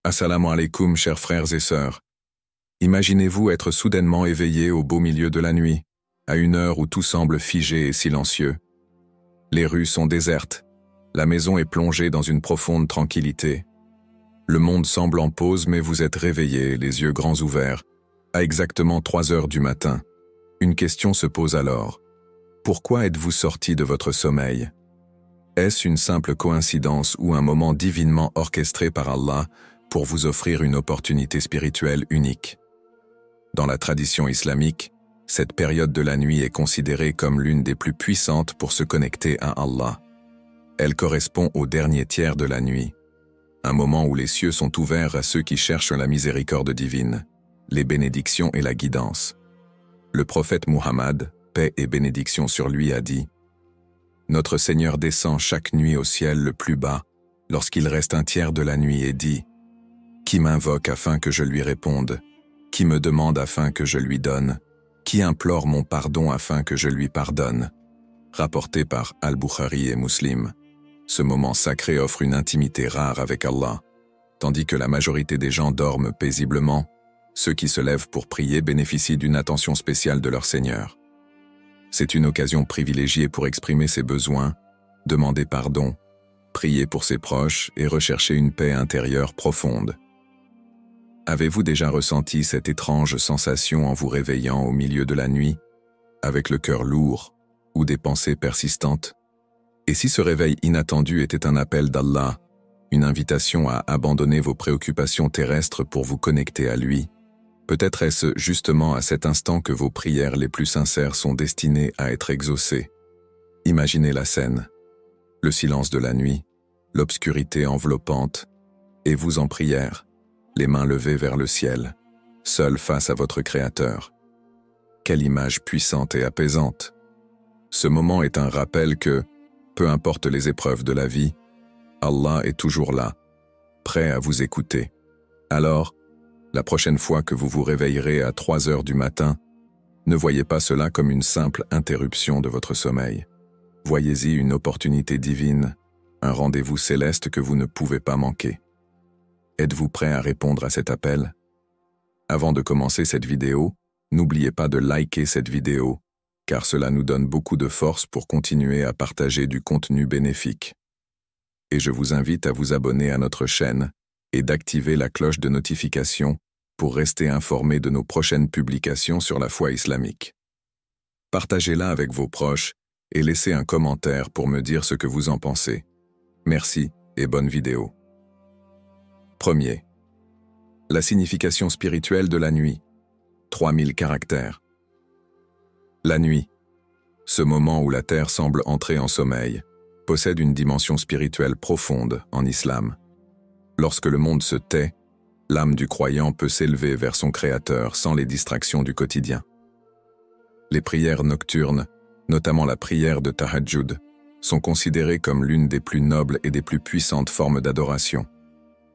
Assalamu alaikum, chers frères et sœurs. Imaginez-vous être soudainement éveillé au beau milieu de la nuit, à une heure où tout semble figé et silencieux. Les rues sont désertes, la maison est plongée dans une profonde tranquillité. Le monde semble en pause, mais vous êtes réveillé, les yeux grands ouverts, à exactement 3 heures du matin. Une question se pose alors. Pourquoi êtes-vous sorti de votre sommeil? Est-ce une simple coïncidence ou un moment divinement orchestré par Allah pour vous offrir une opportunité spirituelle unique? Dans la tradition islamique, cette période de la nuit est considérée comme l'une des plus puissantes pour se connecter à Allah. Elle correspond au dernier tiers de la nuit, un moment où les cieux sont ouverts à ceux qui cherchent la miséricorde divine, les bénédictions et la guidance. Le prophète Muhammad, paix et bénédiction sur lui, a dit: Notre Seigneur descend chaque nuit au ciel le plus bas, lorsqu'il reste un tiers de la nuit, et dit: Qui m'invoque afin que je lui réponde? Qui me demande afin que je lui donne? Qui implore mon pardon afin que je lui pardonne? Rapporté par Al-Bukhari et Muslim. Ce moment sacré offre une intimité rare avec Allah. Tandis que la majorité des gens dorment paisiblement, ceux qui se lèvent pour prier bénéficient d'une attention spéciale de leur Seigneur. C'est une occasion privilégiée pour exprimer ses besoins, demander pardon, prier pour ses proches et rechercher une paix intérieure profonde. Avez-vous déjà ressenti cette étrange sensation en vous réveillant au milieu de la nuit, avec le cœur lourd ou des pensées persistantes? Et si ce réveil inattendu était un appel d'Allah, une invitation à abandonner vos préoccupations terrestres pour vous connecter à lui? Peut-être est-ce justement à cet instant que vos prières les plus sincères sont destinées à être exaucées. Imaginez la scène. Le silence de la nuit, l'obscurité enveloppante, et vous en prière, les mains levées vers le ciel, seul face à votre Créateur. Quelle image puissante et apaisante! Ce moment est un rappel que, peu importe les épreuves de la vie, Allah est toujours là, prêt à vous écouter. Alors, la prochaine fois que vous vous réveillerez à 3 heures du matin, ne voyez pas cela comme une simple interruption de votre sommeil. Voyez-y une opportunité divine, un rendez-vous céleste que vous ne pouvez pas manquer. Êtes-vous prêt à répondre à cet appel? Avant de commencer cette vidéo, n'oubliez pas de liker cette vidéo, car cela nous donne beaucoup de force pour continuer à partager du contenu bénéfique. Et je vous invite à vous abonner à notre chaîne et d'activer la cloche de notification pour rester informé de nos prochaines publications sur la foi islamique. Partagez-la avec vos proches et laissez un commentaire pour me dire ce que vous en pensez. Merci et bonne vidéo. Premier. La signification spirituelle de la nuit. 3000 caractères. La nuit, ce moment où la terre semble entrer en sommeil, possède une dimension spirituelle profonde en islam. Lorsque le monde se tait, l'âme du croyant peut s'élever vers son Créateur sans les distractions du quotidien. Les prières nocturnes, notamment la prière de Tahajjud, sont considérées comme l'une des plus nobles et des plus puissantes formes d'adoration.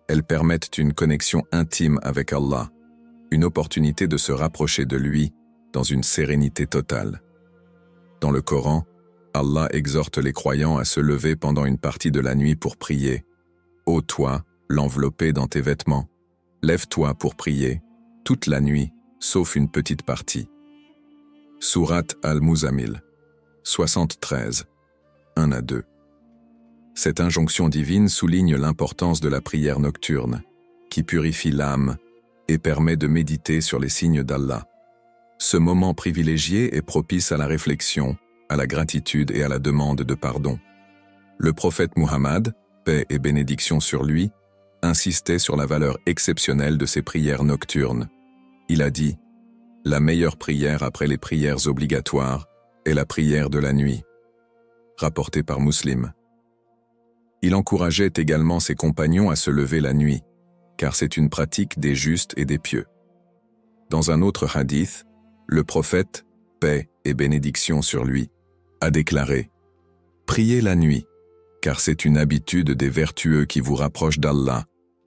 Elles permettent une connexion intime avec Allah, une opportunité de se rapprocher de lui dans une sérénité totale. Dans le Coran, Allah exhorte les croyants à se lever pendant une partie de la nuit pour prier. Ô toi, l'enveloppé dans tes vêtements, lève-toi pour prier, toute la nuit, sauf une petite partie. Sourate Al-Muzammil, 73, 1-2. Cette injonction divine souligne l'importance de la prière nocturne, qui purifie l'âme et permet de méditer sur les signes d'Allah. Ce moment privilégié est propice à la réflexion, à la gratitude et à la demande de pardon. Le prophète Muhammad, paix et bénédiction sur lui, insistait sur la valeur exceptionnelle de ces prières nocturnes. Il a dit: La meilleure prière après les prières obligatoires est la prière de la nuit. Rapporté par Muslim. Il encourageait également ses compagnons à se lever la nuit, car c'est une pratique des justes et des pieux. Dans un autre hadith, le prophète, paix et bénédiction sur lui, a déclaré: Priez la nuit, car c'est une habitude des vertueux qui vous rapproche d'Allah,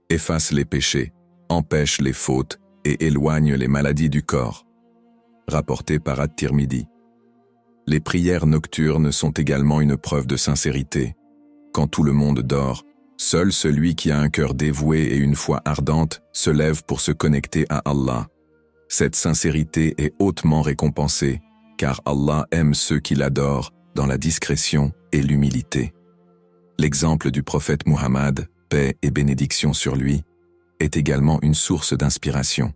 efface les péchés, empêche les fautes et éloigne les maladies du corps. Rapporté par At-Tirmidhi. Les prières nocturnes sont également une preuve de sincérité. Quand tout le monde dort, Seul celui qui a un cœur dévoué et une foi ardente se lève pour se connecter à Allah. Cette sincérité est hautement récompensée, car Allah aime ceux qui l'adorent dans la discrétion et l'humilité. L'exemple du prophète Muhammad, paix et bénédiction sur lui, est également une source d'inspiration.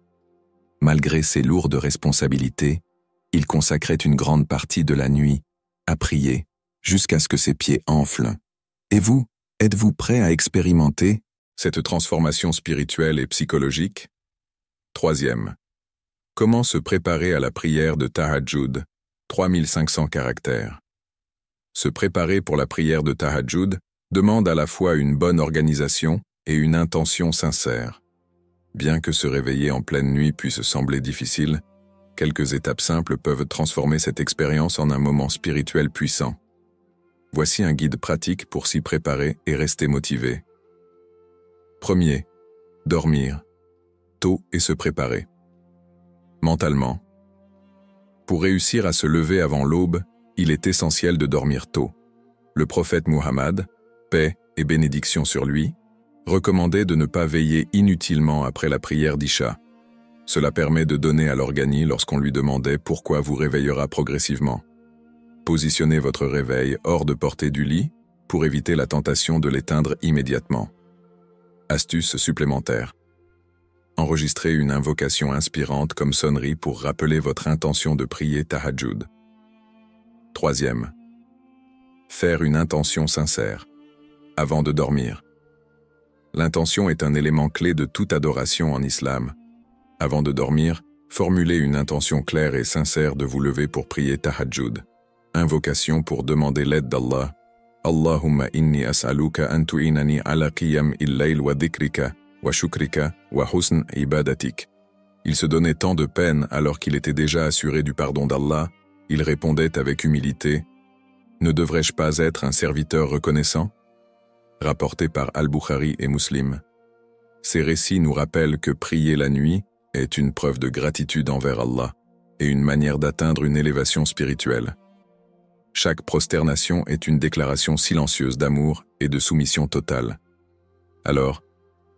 Malgré ses lourdes responsabilités, il consacrait une grande partie de la nuit à prier jusqu'à ce que ses pieds enflent. Et vous, êtes-vous prêt à expérimenter cette transformation spirituelle et psychologique? Troisième. Comment se préparer à la prière de Tahajjud, 3500 caractères. Se préparer pour la prière de Tahajjud demande à la fois une bonne organisation et une intention sincère. Bien que se réveiller en pleine nuit puisse sembler difficile, quelques étapes simples peuvent transformer cette expérience en un moment spirituel puissant. Voici un guide pratique pour s'y préparer et rester motivé. Premier, dormir tôt et se préparer. Mentalement. Pour réussir à se lever avant l'aube, il est essentiel de dormir tôt. Le prophète Muhammad, paix et bénédiction sur lui, recommandait de ne pas veiller inutilement après la prière d'Isha. Cela permet de donner à l'organisme lorsqu'on lui demandait pourquoi vous réveillera progressivement. Positionnez votre réveil hors de portée du lit pour éviter la tentation de l'éteindre immédiatement. Astuce supplémentaire. Enregistrez une invocation inspirante comme sonnerie pour rappeler votre intention de prier Tahajjud. Troisième. Faire une intention sincère. Avant de dormir. L'intention est un élément clé de toute adoration en islam. Avant de dormir, formulez une intention claire et sincère de vous lever pour prier Tahajjud. Invocation pour demander l'aide d'Allah. Allahumma inni as'aluka an tu'inani ala qiyam il-layl wa dhikrika wa shukrika wa husn ibadatik. Il se donnait tant de peine alors qu'il était déjà assuré du pardon d'Allah. Il répondait avec humilité « Ne devrais-je pas être un serviteur reconnaissant ?» Rapporté par Al-Bukhari et Muslim. Ces récits nous rappellent que prier la nuit est une preuve de gratitude envers Allah et une manière d'atteindre une élévation spirituelle. Chaque prosternation est une déclaration silencieuse d'amour et de soumission totale. Alors,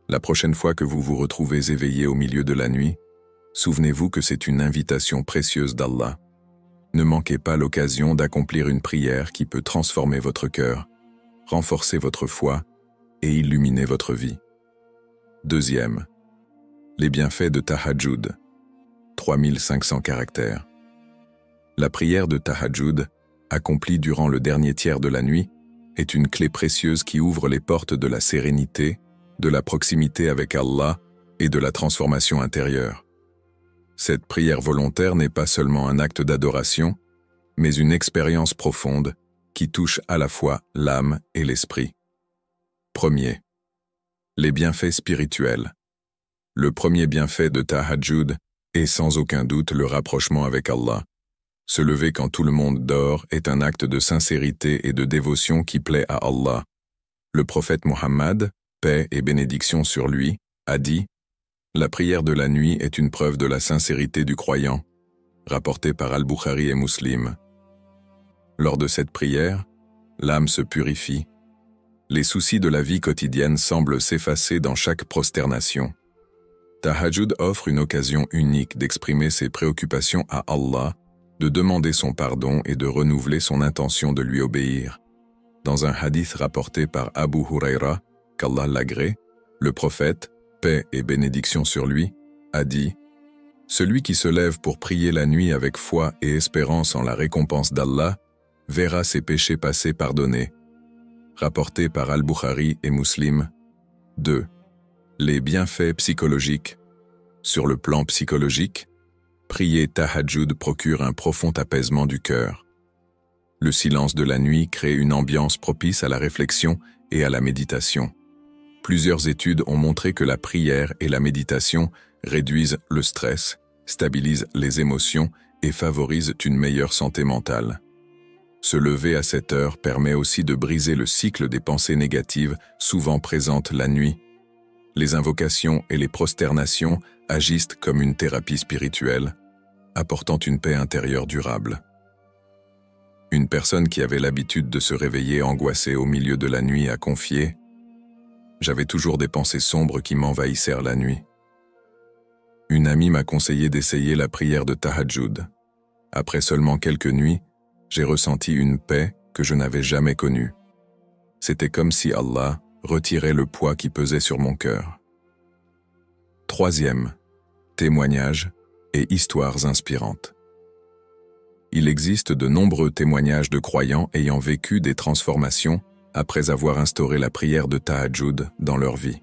la prochaine fois que vous vous retrouvez éveillé au milieu de la nuit, souvenez-vous que c'est une invitation précieuse d'Allah. Ne manquez pas l'occasion d'accomplir une prière qui peut transformer votre cœur, renforcer votre foi et illuminer votre vie. Deuxième. Les bienfaits de Tahajjud. 3500 caractères. La prière de Tahajjud, accomplie durant le dernier tiers de la nuit, est une clé précieuse qui ouvre les portes de la sérénité, de la proximité avec Allah et de la transformation intérieure. Cette prière volontaire n'est pas seulement un acte d'adoration, mais une expérience profonde qui touche à la fois l'âme et l'esprit. Premier. Les bienfaits spirituels. Le premier bienfait de Tahajjud est sans aucun doute le rapprochement avec Allah. Se lever quand tout le monde dort est un acte de sincérité et de dévotion qui plaît à Allah. Le prophète Muhammad, paix et bénédiction sur lui, a dit « La prière de la nuit est une preuve de la sincérité du croyant », rapporté par Al-Bukhari et Muslim. Lors de cette prière, l'âme se purifie. Les soucis de la vie quotidienne semblent s'effacer dans chaque prosternation. Tahajjud offre une occasion unique d'exprimer ses préoccupations à Allah, de demander son pardon et de renouveler son intention de lui obéir. Dans un hadith rapporté par Abu Huraira, qu'Allah l'agrée, le prophète, paix et bénédiction sur lui, a dit « Celui qui se lève pour prier la nuit avec foi et espérance en la récompense d'Allah verra ses péchés passés pardonnés. » Rapporté par Al-Bukhari et Muslim. 2. Les bienfaits psychologiques. Sur le plan psychologique, prier Tahajjud procure un profond apaisement du cœur. Le silence de la nuit crée une ambiance propice à la réflexion et à la méditation. Plusieurs études ont montré que la prière et la méditation réduisent le stress, stabilisent les émotions et favorisent une meilleure santé mentale. Se lever à cette heure permet aussi de briser le cycle des pensées négatives souvent présentes la nuit. Les invocations et les prosternations agissent comme une thérapie spirituelle, apportant une paix intérieure durable. Une personne qui avait l'habitude de se réveiller angoissée au milieu de la nuit a confié J'avais toujours des pensées sombres qui m'envahissèrent la nuit. Une amie m'a conseillé d'essayer la prière de Tahajjud. Après seulement quelques nuits, j'ai ressenti une paix que je n'avais jamais connue. C'était comme si Allah retirait le poids qui pesait sur mon cœur. Troisième, témoignages et histoires inspirantes. Il existe de nombreux témoignages de croyants ayant vécu des transformations après avoir instauré la prière de Tahajjud dans leur vie.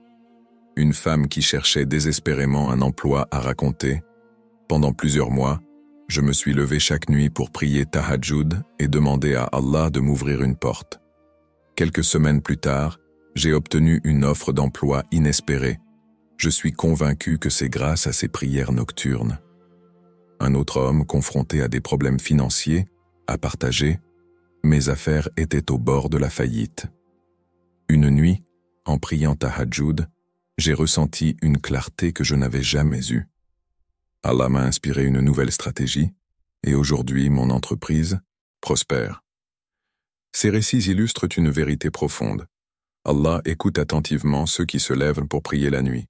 Une femme qui cherchait désespérément un emploi a raconté « Pendant plusieurs mois, je me suis levé chaque nuit pour prier Tahajjud et demander à Allah de m'ouvrir une porte. Quelques semaines plus tard, j'ai obtenu une offre d'emploi inespérée. Je suis convaincu que c'est grâce à ces prières nocturnes. » Un autre homme, confronté à des problèmes financiers, a partagé « Mes affaires étaient au bord de la faillite. Une nuit, en priant Tahajjud, j'ai ressenti une clarté que je n'avais jamais eue. Allah m'a inspiré une nouvelle stratégie, et aujourd'hui mon entreprise prospère. » Ces récits illustrent une vérité profonde. Allah écoute attentivement ceux qui se lèvent pour prier la nuit.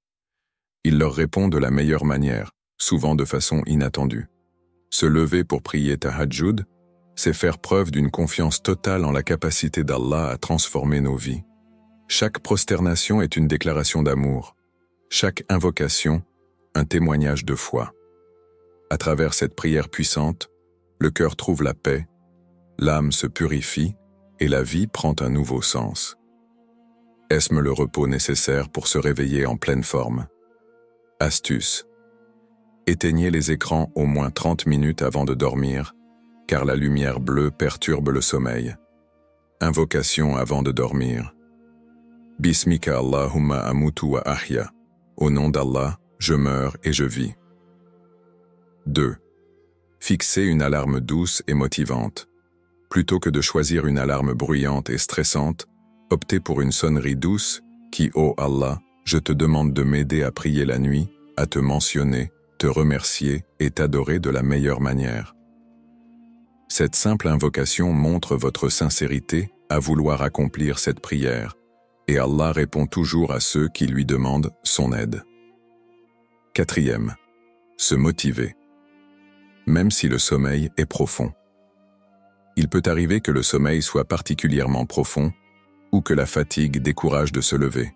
Il leur répond de la meilleure manière, souvent de façon inattendue. Se lever pour prier Tahajjud, c'est faire preuve d'une confiance totale en la capacité d'Allah à transformer nos vies. Chaque prosternation est une déclaration d'amour. Chaque invocation, un témoignage de foi. À travers cette prière puissante, le cœur trouve la paix, l'âme se purifie et la vie prend un nouveau sens. Est-ce le repos nécessaire pour se réveiller en pleine forme? Astuce. Éteignez les écrans au moins 30 minutes avant de dormir, car la lumière bleue perturbe le sommeil. Invocation avant de dormir. Bismika Allahumma amutu wa ahya. Au nom d'Allah, je meurs et je vis. 2. Fixez une alarme douce et motivante. Plutôt que de choisir une alarme bruyante et stressante, optez pour une sonnerie douce qui, ô Allah, je te demande de m'aider à prier la nuit, à te mentionner, te remercier et t'adorer de la meilleure manière. Cette simple invocation montre votre sincérité à vouloir accomplir cette prière, et Allah répond toujours à ceux qui lui demandent son aide. 4. Se motiver. Même si le sommeil est profond. Il peut arriver que le sommeil soit particulièrement profond ou que la fatigue décourage de se lever.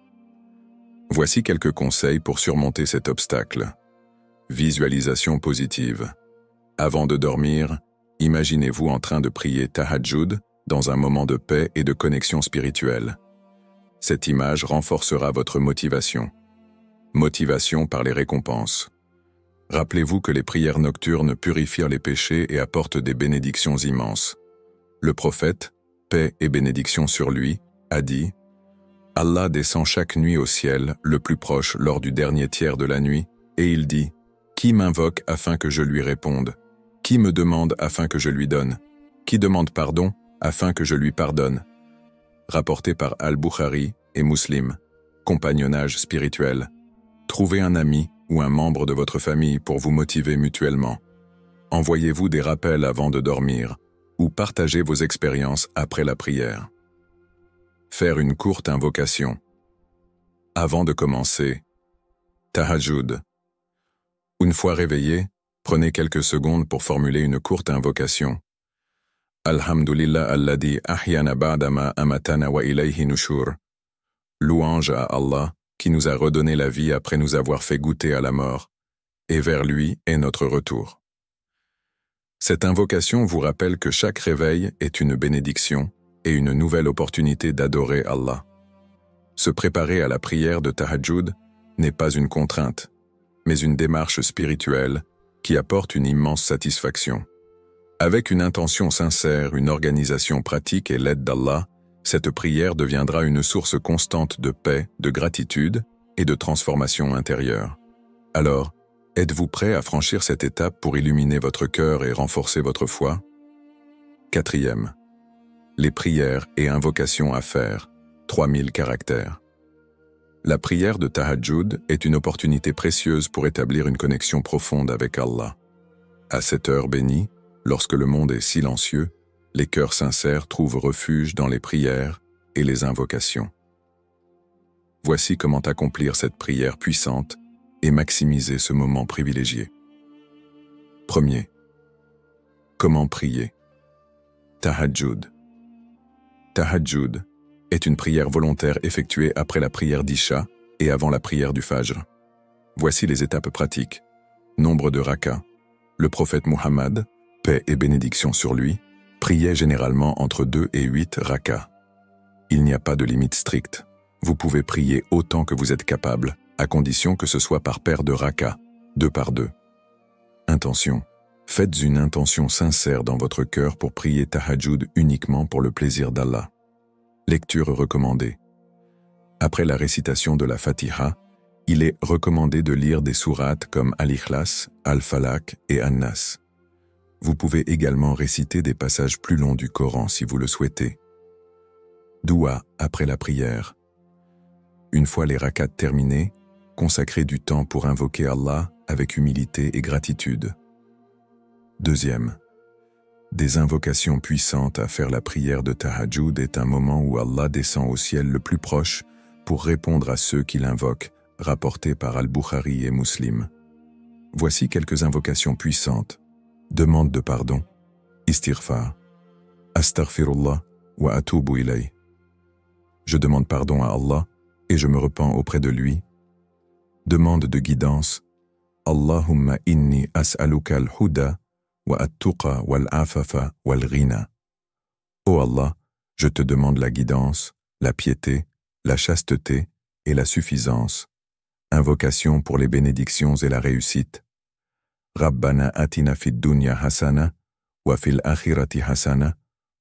Voici quelques conseils pour surmonter cet obstacle. Visualisation positive. Avant de dormir, imaginez-vous en train de prier Tahajjud dans un moment de paix et de connexion spirituelle. Cette image renforcera votre motivation. Motivation par les récompenses. Rappelez-vous que les prières nocturnes purifient les péchés et apportent des bénédictions immenses. Le prophète, paix et bénédiction sur lui, a dit « Allah descend chaque nuit au ciel, le plus proche lors du dernier tiers de la nuit, et il dit « Qui m'invoque afin que je lui réponde? Qui me demande afin que je lui donne? Qui demande pardon afin que je lui pardonne ?» Rapporté par Al-Bukhari et Muslim. Compagnonnage spirituel. Trouvez un ami ou un membre de votre famille pour vous motiver mutuellement. Envoyez-vous des rappels avant de dormir ou partagez vos expériences après la prière. Faire une courte invocation. Avant de commencer, Tahajjud. Une fois réveillé, prenez quelques secondes pour formuler une courte invocation. Alhamdulillah alladhi ahyana ba'dama amatana wa ilayhi nushur. Louange à Allah qui nous a redonné la vie après nous avoir fait goûter à la mort, et vers lui est notre retour. Cette invocation vous rappelle que chaque réveil est une bénédiction et une nouvelle opportunité d'adorer Allah. Se préparer à la prière de Tahajjud n'est pas une contrainte, mais une démarche spirituelle qui apporte une immense satisfaction. Avec une intention sincère, une organisation pratique et l'aide d'Allah, cette prière deviendra une source constante de paix, de gratitude et de transformation intérieure. Alors, êtes-vous prêt à franchir cette étape pour illuminer votre cœur et renforcer votre foi? 4. Les prières et invocations à faire, 3000 caractères. La prière de Tahajjud est une opportunité précieuse pour établir une connexion profonde avec Allah. À cette heure bénie, lorsque le monde est silencieux, les cœurs sincères trouvent refuge dans les prières et les invocations. Voici comment accomplir cette prière puissante et maximiser ce moment privilégié. Premier. Comment prier? Tahajjud. Tahajjud est une prière volontaire effectuée après la prière d'Isha et avant la prière du Fajr. Voici les étapes pratiques. Nombre de rakas. Le prophète Muhammad, paix et bénédiction sur lui, priait généralement entre 2 et 8 rakas. Il n'y a pas de limite stricte. Vous pouvez prier autant que vous êtes capable, à condition que ce soit par paire de rakas, 2 par 2. Intention. Faites une intention sincère dans votre cœur pour prier Tahajjud uniquement pour le plaisir d'Allah. Lecture recommandée. Après la récitation de la Fatiha, il est recommandé de lire des sourates comme Al-Ikhlas, Al-Falaq et An-Nas. Vous pouvez également réciter des passages plus longs du Coran si vous le souhaitez. Doua après la prière. Une fois les rakats terminés, consacrez du temps pour invoquer Allah avec humilité et gratitude. Deuxième. Des invocations puissantes à faire la prière de Tahajjud est un moment où Allah descend au ciel le plus proche pour répondre à ceux qui l'invoquent, rapporté par Al-Bukhari et Muslim. Voici quelques invocations puissantes. Demande de pardon, istighfar, astaghfirullah wa atubu ilay. Je demande pardon à Allah et je me repens auprès de lui. Demande de guidance, Allahumma inni as'aluka al-huda wa at-tuqa wal-afafa wal-ghina. Ô Allah, je te demande la guidance, la piété, la chasteté et la suffisance. Invocation pour les bénédictions et la réussite. Rabbana atina fid dunya hasana, wa fil akhirati hasana,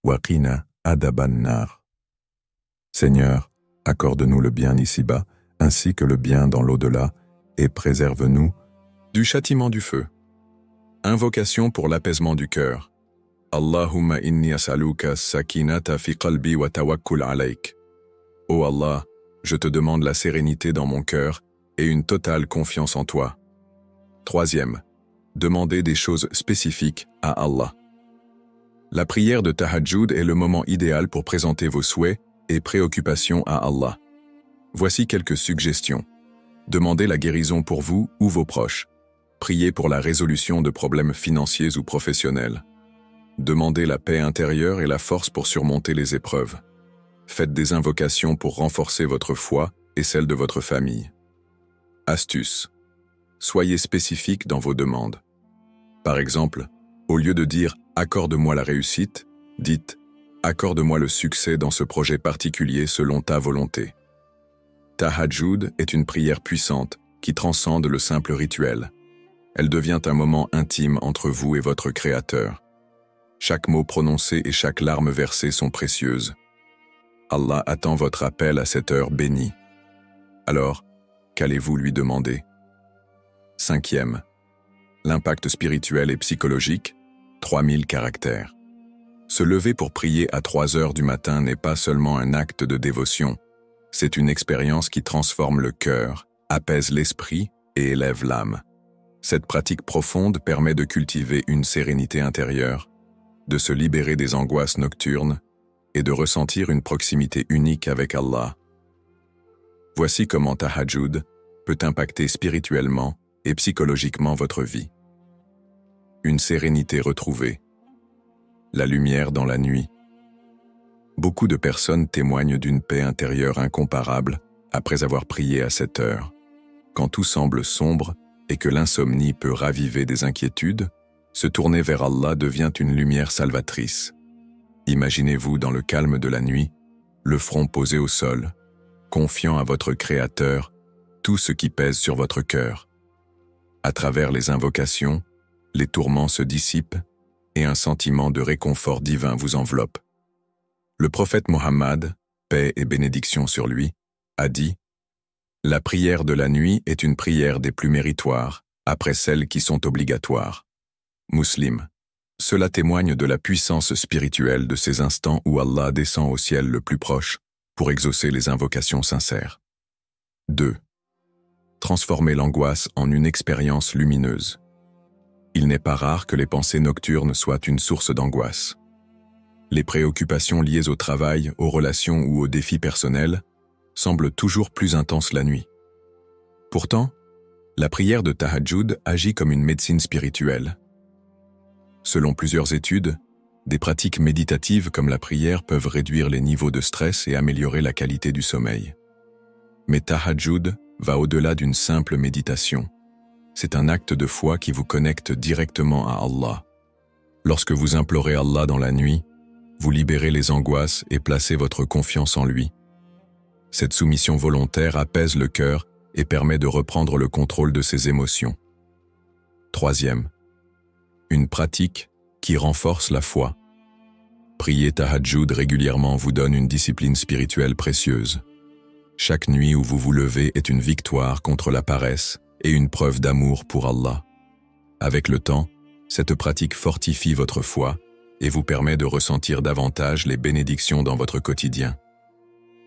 wa qina adaban nar. Seigneur, accorde-nous le bien ici-bas, ainsi que le bien dans l'au-delà, et préserve-nous du châtiment du feu. Invocation pour l'apaisement du cœur. Allahumma inni as'aluka sakinata fi qalbi wa tawakkul alayk. Ô Allah, je te demande la sérénité dans mon cœur et une totale confiance en toi. Troisième. Demandez des choses spécifiques à Allah. La prière de Tahajjud est le moment idéal pour présenter vos souhaits et préoccupations à Allah. Voici quelques suggestions. Demandez la guérison pour vous ou vos proches. Priez pour la résolution de problèmes financiers ou professionnels. Demandez la paix intérieure et la force pour surmonter les épreuves. Faites des invocations pour renforcer votre foi et celle de votre famille. Astuce. Soyez spécifique dans vos demandes. Par exemple, au lieu de dire « accorde-moi la réussite », dites « accorde-moi le succès dans ce projet particulier selon ta volonté ». Tahajjud est une prière puissante qui transcende le simple rituel. Elle devient un moment intime entre vous et votre Créateur. Chaque mot prononcé et chaque larme versée sont précieuses. Allah attend votre appel à cette heure bénie. Alors, qu'allez-vous lui demander? Cinquième. L'impact spirituel et psychologique, 3000 caractères. Se lever pour prier à 3 heures du matin n'est pas seulement un acte de dévotion, c'est une expérience qui transforme le cœur, apaise l'esprit et élève l'âme. Cette pratique profonde permet de cultiver une sérénité intérieure, de se libérer des angoisses nocturnes et de ressentir une proximité unique avec Allah. Voici comment Tahajjud peut impacter spirituellement et psychologiquement votre vie. Une sérénité retrouvée. La lumière dans la nuit. Beaucoup de personnes témoignent d'une paix intérieure incomparable après avoir prié à cette heure. Quand tout semble sombre et que l'insomnie peut raviver des inquiétudes, se tourner vers Allah devient une lumière salvatrice. Imaginez-vous dans le calme de la nuit, le front posé au sol, confiant à votre Créateur tout ce qui pèse sur votre cœur. À travers les invocations, les tourments se dissipent et un sentiment de réconfort divin vous enveloppe. Le prophète Mohammed, paix et bénédiction sur lui, a dit « La prière de la nuit est une prière des plus méritoires, après celles qui sont obligatoires. » Muslim. Cela témoigne de la puissance spirituelle de ces instants où Allah descend au ciel le plus proche pour exaucer les invocations sincères. 2. Transformer l'angoisse en une expérience lumineuse. Il n'est pas rare que les pensées nocturnes soient une source d'angoisse. Les préoccupations liées au travail, aux relations ou aux défis personnels semble toujours plus intense la nuit. Pourtant, la prière de Tahajjud agit comme une médecine spirituelle. Selon plusieurs études, des pratiques méditatives comme la prière peuvent réduire les niveaux de stress et améliorer la qualité du sommeil. Mais Tahajjud va au-delà d'une simple méditation. C'est un acte de foi qui vous connecte directement à Allah. Lorsque vous implorez Allah dans la nuit, vous libérez les angoisses et placez votre confiance en lui. Cette soumission volontaire apaise le cœur et permet de reprendre le contrôle de ses émotions. Troisième, une pratique qui renforce la foi. Prier Tahajjud régulièrement vous donne une discipline spirituelle précieuse. Chaque nuit où vous vous levez est une victoire contre la paresse et une preuve d'amour pour Allah. Avec le temps, cette pratique fortifie votre foi et vous permet de ressentir davantage les bénédictions dans votre quotidien.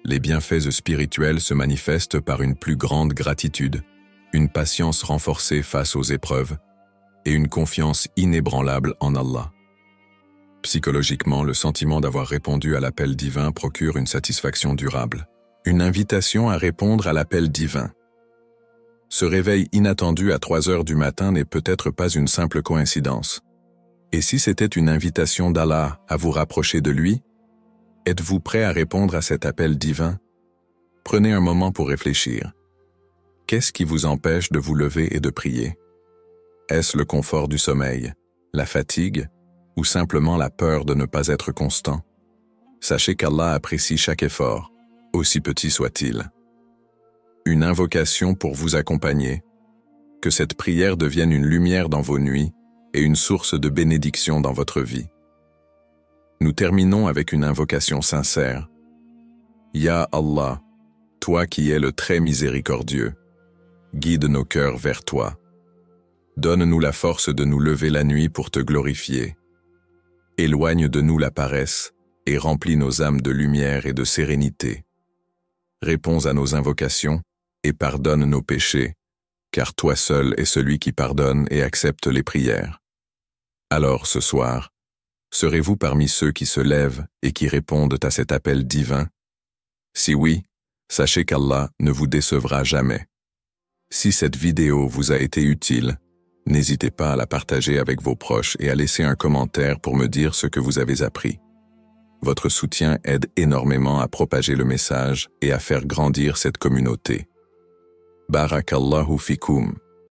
Les bienfaits spirituels se manifestent par une plus grande gratitude, une patience renforcée face aux épreuves et une confiance inébranlable en Allah. Psychologiquement, le sentiment d'avoir répondu à l'appel divin procure une satisfaction durable. Une invitation à répondre à l'appel divin. Ce réveil inattendu à 3 heures du matin n'est peut-être pas une simple coïncidence. Et si c'était une invitation d'Allah à vous rapprocher de lui, êtes-vous prêt à répondre à cet appel divin? Prenez un moment pour réfléchir. Qu'est-ce qui vous empêche de vous lever et de prier? Est-ce le confort du sommeil, la fatigue, ou simplement la peur de ne pas être constant? Sachez qu'Allah apprécie chaque effort, aussi petit soit-il. Une invocation pour vous accompagner, que cette prière devienne une lumière dans vos nuits et une source de bénédiction dans votre vie. Nous terminons avec une invocation sincère. Ya Allah, toi qui es le très miséricordieux, guide nos cœurs vers toi. Donne-nous la force de nous lever la nuit pour te glorifier. Éloigne de nous la paresse et remplis nos âmes de lumière et de sérénité. Réponds à nos invocations et pardonne nos péchés, car toi seul es celui qui pardonne et accepte les prières. Alors, ce soir, serez-vous parmi ceux qui se lèvent et qui répondent à cet appel divin? Si oui, sachez qu'Allah ne vous décevra jamais. Si cette vidéo vous a été utile, n'hésitez pas à la partager avec vos proches et à laisser un commentaire pour me dire ce que vous avez appris. Votre soutien aide énormément à propager le message et à faire grandir cette communauté. Barakallahu fikoum.